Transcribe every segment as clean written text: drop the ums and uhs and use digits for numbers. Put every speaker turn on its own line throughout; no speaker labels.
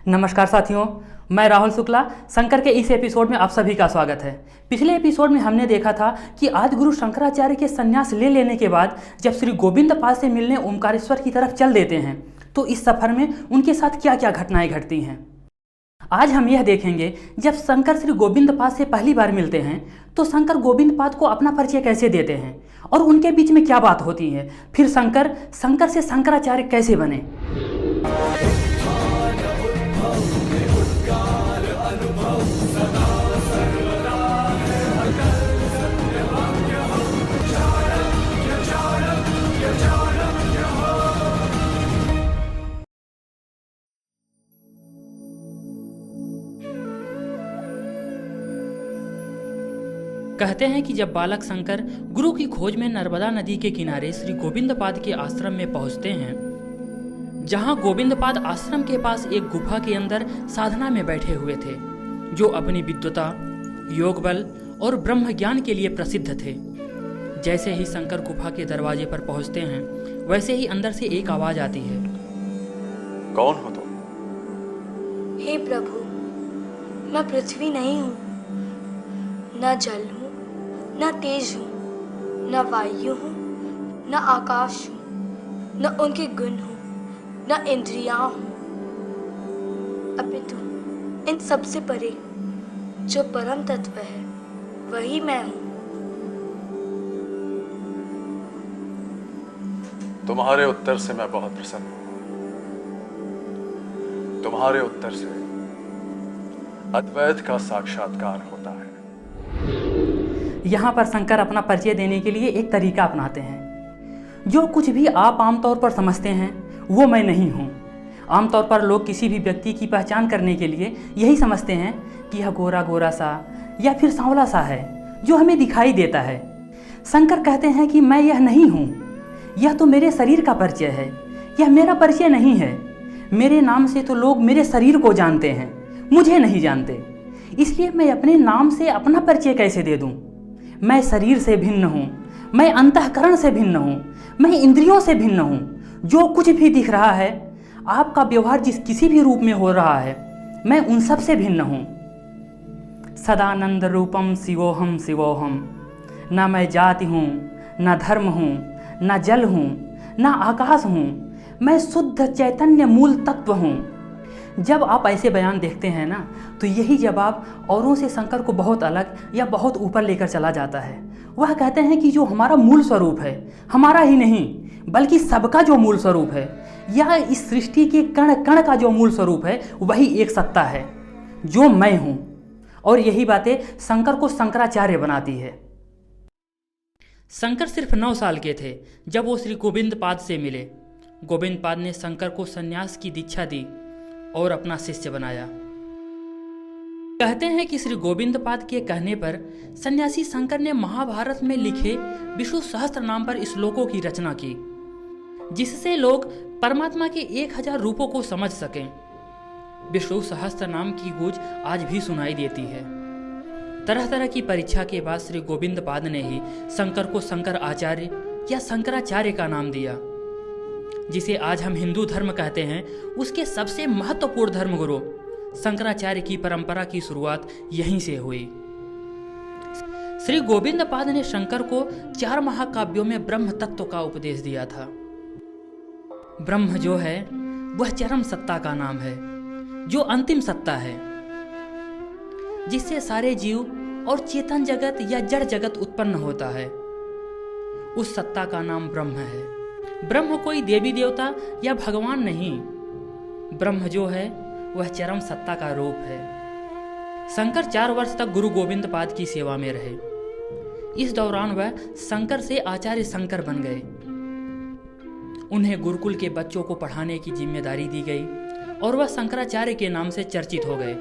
नमस्कार साथियों, मैं राहुल शुक्ला। शंकर के इस एपिसोड में आप सभी का स्वागत है। पिछले एपिसोड में हमने देखा था कि आदि गुरु शंकराचार्य के संन्यास ले लेने के बाद जब श्री गोविंद पाद से मिलने ओमकारेश्वर की तरफ चल देते हैं तो इस सफर में उनके साथ क्या क्या घटनाएं घटती हैं। आज हम यह देखेंगे जब शंकर श्री गोविंद पाद से पहली बार मिलते हैं तो शंकर गोविंद पाद को अपना परिचय कैसे देते हैं और उनके बीच में क्या बात होती है। फिर शंकर से शंकराचार्य कैसे बने। कहते हैं कि जब बालक शंकर गुरु की खोज में नर्मदा नदी के किनारे श्री गोविंद पाद के आश्रम में पहुंचते हैं, जहां गोविंद पाद आश्रम के पास एक गुफा के अंदर साधना में बैठे हुए थे, जो अपनी विद्वता, योग बल और ब्रह्म ज्ञान के लिए प्रसिद्ध थे। जैसे ही शंकर गुफा के दरवाजे पर पहुंचते हैं, वैसे ही अंदर से एक आवाज आती है।
कौन हो तुम?
हे प्रभु, मैं पृथ्वी नहीं हूँ, न जल हूँ, न तेज हूँ, न वायु हूँ, न आकाश हूँ, न उनके गुण हूँ, न इंद्रियां हूँ, अपितु इन सबसे परे जो परम तत्व है वही मैं हूँ।
तुम्हारे उत्तर से मैं बहुत प्रसन्न हूँ। तुम्हारे उत्तर से अद्वैत का साक्षात्कार होता है।
यहाँ पर शंकर अपना परिचय देने के लिए एक तरीका अपनाते हैं। जो कुछ भी आप आमतौर पर समझते हैं वो मैं नहीं हूँ। आमतौर पर लोग किसी भी व्यक्ति की पहचान करने के लिए यही समझते हैं कि यह गोरा गोरा सा या फिर सांवला सा है जो हमें दिखाई देता है। शंकर कहते हैं कि मैं यह नहीं हूँ, यह तो मेरे शरीर का परिचय है, यह मेरा परिचय नहीं है। मेरे नाम से तो लोग मेरे शरीर को जानते हैं, मुझे नहीं जानते। इसलिए मैं अपने नाम से अपना परिचय कैसे दे दूँ। मैं शरीर से भिन्न हूँ, मैं अंतःकरण से भिन्न हूँ, मैं इंद्रियों से भिन्न हूँ। जो कुछ भी दिख रहा है, आपका व्यवहार जिस किसी भी रूप में हो रहा है, मैं उन सब से भिन्न हूँ। सदानंद रूपम शिवोहम शिवोहम। न मैं जाति हूँ, न धर्म हूँ, न जल हूँ, न आकाश हूँ। मैं शुद्ध चैतन्य मूल तत्व हूँ। जब आप ऐसे बयान देखते हैं ना, तो यही जवाब औरों से शंकर को बहुत अलग या बहुत ऊपर लेकर चला जाता है। वह कहते हैं कि जो हमारा मूल स्वरूप है, हमारा ही नहीं बल्कि सबका जो मूल स्वरूप है, या इस सृष्टि के कण कण का जो मूल स्वरूप है, वही एक सत्ता है जो मैं हूँ। और यही बातें शंकर को शंकराचार्य बनाती है। शंकर सिर्फ 9 साल के थे जब वो श्री गोविंद पाद से मिले। गोविंद पाद ने शंकर को संन्यास की दीक्षा दी और अपना शिष्य बनाया। कहते हैं कि श्री गोविंद पाद के कहने पर सन्यासी शंकर ने महाभारत में लिखे विष्णु सहस्त्र नाम पर श्लोकों की रचना की, जिससे लोग परमात्मा के 1000 रूपों को समझ सकें। विष्णु सहस्त्र नाम की गूंज आज भी सुनाई देती है। तरह तरह की परीक्षा के बाद श्री गोविंद पाद ने ही शंकर को शंकर आचार्य या शंकराचार्य का नाम दिया, जिसे आज हम हिंदू धर्म कहते हैं। उसके सबसे महत्वपूर्ण धर्मगुरु शंकराचार्य की परंपरा की शुरुआत यहीं से हुई। श्री गोविंद पाद ने शंकर को 4 महाकाव्यों में ब्रह्म तत्व का उपदेश दिया था। ब्रह्म जो है वह चरम सत्ता का नाम है, जो अंतिम सत्ता है, जिससे सारे जीव और चेतन जगत या जड़ जगत उत्पन्न होता है। उस सत्ता का नाम ब्रह्म है। ब्रह्म कोई देवी देवता या भगवान नहीं, ब्रह्म जो है वह चरम सत्ता का रूप है। शंकर 4 वर्ष तक गुरु गोविंद पाद की सेवा में रहे। इस दौरान वह शंकर से आचार्य शंकर बन गए। उन्हें गुरुकुल के बच्चों को पढ़ाने की जिम्मेदारी दी गई और वह शंकराचार्य के नाम से चर्चित हो गए।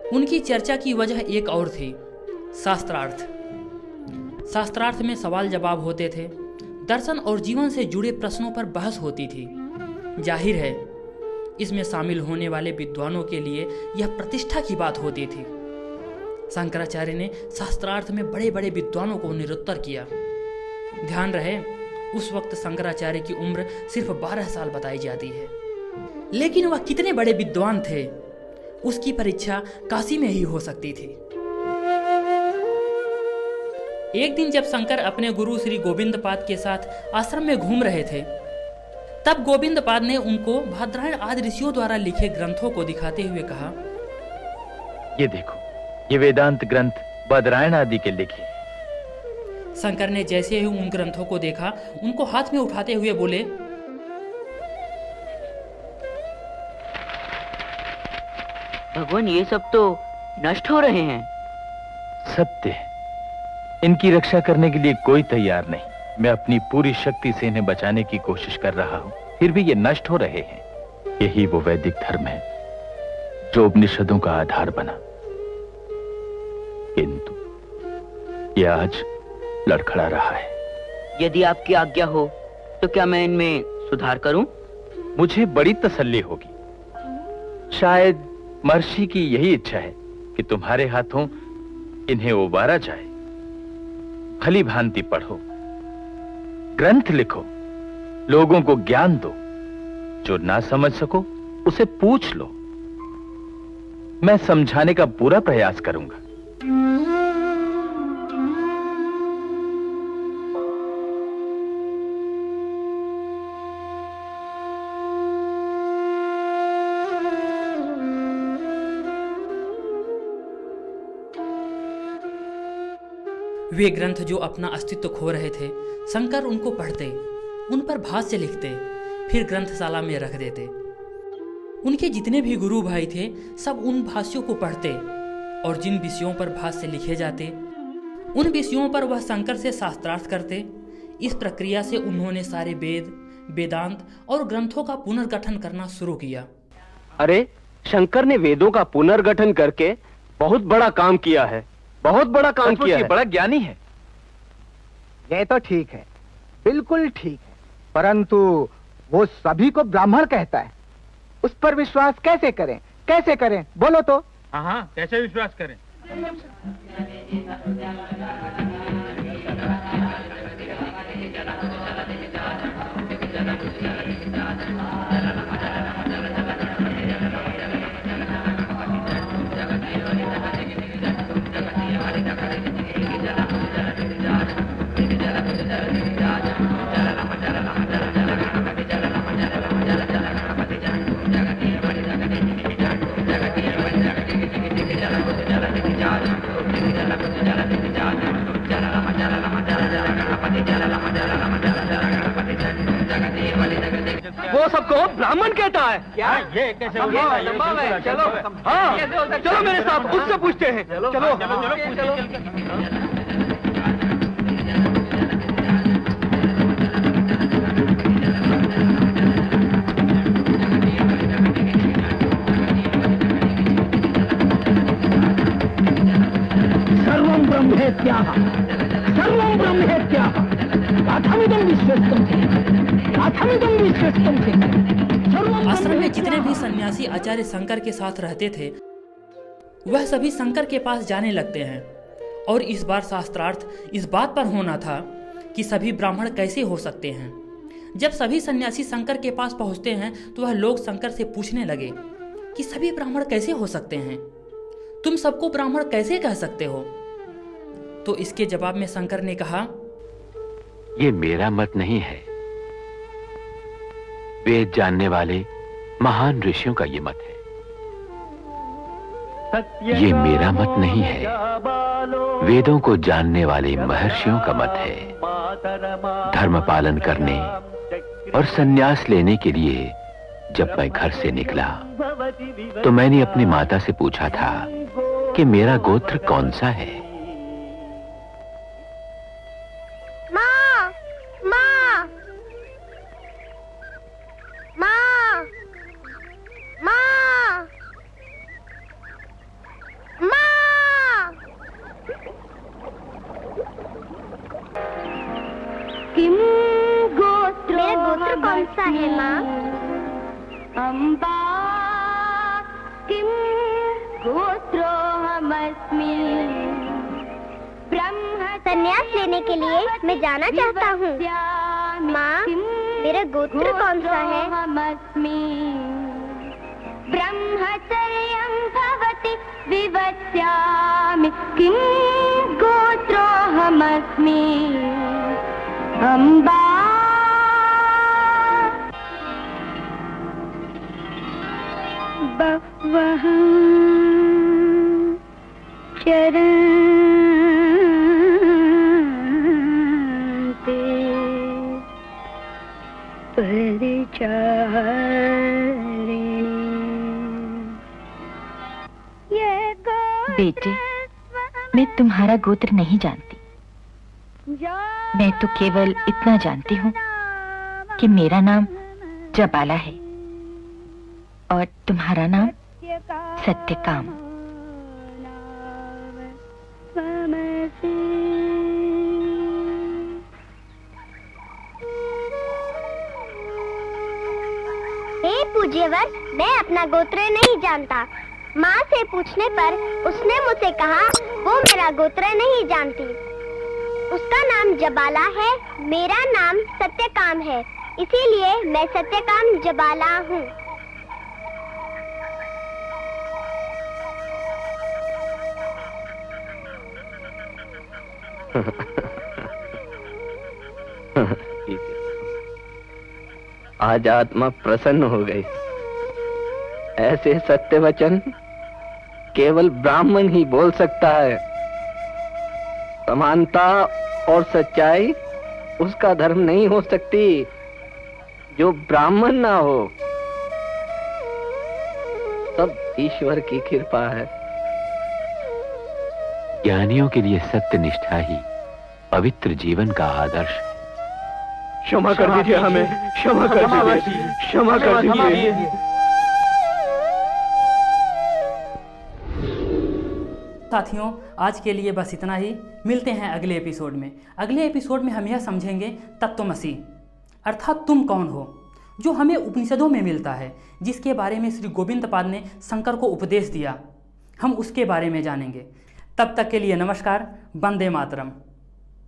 उनकी चर्चा की वजह एक और थी, शास्त्रार्थ। शास्त्रार्थ में सवाल जवाब होते थे, दर्शन और जीवन से जुड़े प्रश्नों पर बहस होती थी। जाहिर है इसमें शामिल होने वाले विद्वानों के लिए यह प्रतिष्ठा की बात होती थी। शंकराचार्य ने शास्त्रार्थ में बड़े बड़े विद्वानों को निरुत्तर किया। ध्यान रहे, उस वक्त शंकराचार्य की उम्र सिर्फ 12 साल बताई जाती है। लेकिन वह कितने बड़े विद्वान थे, उसकी परीक्षा काशी में ही हो सकती थी। एक दिन जब शंकर अपने गुरु श्री गोविंदपाद के साथ आश्रम में घूम रहे थे, तब गोविंदपाद ने उनको बादरायण आदि ऋषियों द्वारा लिखे ग्रंथों को दिखाते हुए कहा,
ये देखो, ये वेदांत ग्रंथ बादरायण आदि के लिखे।
शंकर ने जैसे ही उन ग्रंथों को देखा, उनको हाथ में उठाते हुए बोले,
भगवान, ये सब तो नष्ट हो रहे हैं।
सत्य है, इनकी रक्षा करने के लिए कोई तैयार नहीं। मैं अपनी पूरी शक्ति से इन्हें बचाने की कोशिश कर रहा हूं, फिर भी ये नष्ट हो रहे हैं। यही वो वैदिक धर्म है जो उपनिषदों का आधार बना, किंतु ये आज लड़खड़ा रहा है।
यदि आपकी आज्ञा हो तो क्या मैं इनमें सुधार करूं?
मुझे बड़ी तसल्ली होगी। शायद महर्षि की यही इच्छा है कि तुम्हारे हाथों इन्हें उबारा जाए। भली भांति पढ़ो, ग्रंथ लिखो, लोगों को ज्ञान दो। जो ना समझ सको उसे पूछ लो। मैं समझाने का पूरा प्रयास करूंगा।
वे ग्रंथ जो अपना अस्तित्व खो रहे थे, शंकर उनको पढ़ते, उन पर भाष्य लिखते, फिर ग्रंथशाला में रख देते। उनके जितने भी गुरु भाई थे, सब उन भाष्यों को पढ़ते और जिन विषयों पर भाष्य लिखे जाते, उन विषयों पर वह शंकर से शास्त्रार्थ करते। इस प्रक्रिया से उन्होंने सारे वेद, वेदांत और ग्रंथों का पुनर्गठन करना शुरू किया।
अरे, शंकर ने वेदों का पुनर्गठन करके बहुत बड़ा काम किया है, बहुत बड़ा काम किया है।
बड़ा ज्ञानी है।
ये तो ठीक है, बिल्कुल ठीक है, परंतु वो सभी को ब्राह्मण कहता है, उस पर विश्वास कैसे करें? कैसे करें बोलो तो?
हाँ, कैसे विश्वास करें?
वो सबको ब्राह्मण कहता है क्या?
ये कैसे
संभव है। चलो, हाँ, चलो मेरे साथ, उससे पूछते हैं। चलो चलो चलो।
सर्वं ब्रह्मेत्याह, सर्वं ब्रह्मेत्याह, कथमिदं विश्वस्तं थे, कथमिदं विश्वस्तं थे।
आश्रम में जितने भी सन्यासी आचार्य शंकर के साथ रहते थे, वह सभी शंकर के पास जाने लगते हैं। और इस बार शास्त्रार्थ इस बात पर होना था कि सभी ब्राह्मण कैसे हो सकते हैं। जब सभी सन्यासी शंकर के पास पहुंचते हैं तो वह लोग शंकर से पूछने लगे कि सभी ब्राह्मण कैसे हो सकते हैं, तुम सबको ब्राह्मण कैसे कह सकते हो? तो इसके जवाब में शंकर ने कहा,
ये मेरा मत नहीं है, वेद जानने वाले महान ऋषियों का ये मत है। ये मेरा मत नहीं है, वेदों को जानने वाले महर्षियों का मत है। धर्म पालन करने और संन्यास लेने के लिए जब मैं घर से निकला तो मैंने अपनी माता से पूछा था कि मेरा गोत्र कौन सा है।
माँ, माँ, माँ, माँ, माँ। किम गोत्र? मेरा गोत्र कौन सा है माँ? अम्बा। किम गोत्रोऽहमस्मि? ब्रह्म। संन्यास लेने के लिए मैं जाना चाहता हूँ। माँ, मेरा गोत्र कौन सा है? विवस्यामि किं गोत्रोऽहमस्मि अम्बा बहवः चरन्ते
बेटे, मैं तुम्हारा गोत्र नहीं जानती। मैं तो केवल इतना जानती हूँ कि मेरा नाम जबाला है और तुम्हारा नाम सत्यकाम।
हे पूज्यवर, मैं अपना गोत्र नहीं जानता। माँ से पूछने पर उसने मुझसे कहा वो मेरा गोत्र नहीं जानती। उसका नाम जबाला है, मेरा नाम सत्यकाम है, इसीलिए मैं सत्यकाम जबाला हूँ।
आज आत्मा प्रसन्न हो गई। ऐसे सत्य वचन केवल ब्राह्मण ही बोल सकता है। समानता और सच्चाई उसका धर्म नहीं हो सकती जो ब्राह्मण ना हो। सब ईश्वर की कृपा है।
ज्ञानियों के लिए सत्य निष्ठा ही पवित्र जीवन का आदर्श है।
क्षमा कर दीजिए हमें, क्षमा कर दीजिए, क्षमा कर दीजिए।
साथियों, आज के लिए बस इतना ही। मिलते हैं अगले एपिसोड में। अगले एपिसोड में हम यह समझेंगे तत्वमसि अर्थात तुम कौन हो, जो हमें उपनिषदों में मिलता है, जिसके बारे में श्री गोविंद पाद ने शंकर को उपदेश दिया। हम उसके बारे में जानेंगे। तब तक के लिए नमस्कार। वंदे मातरम।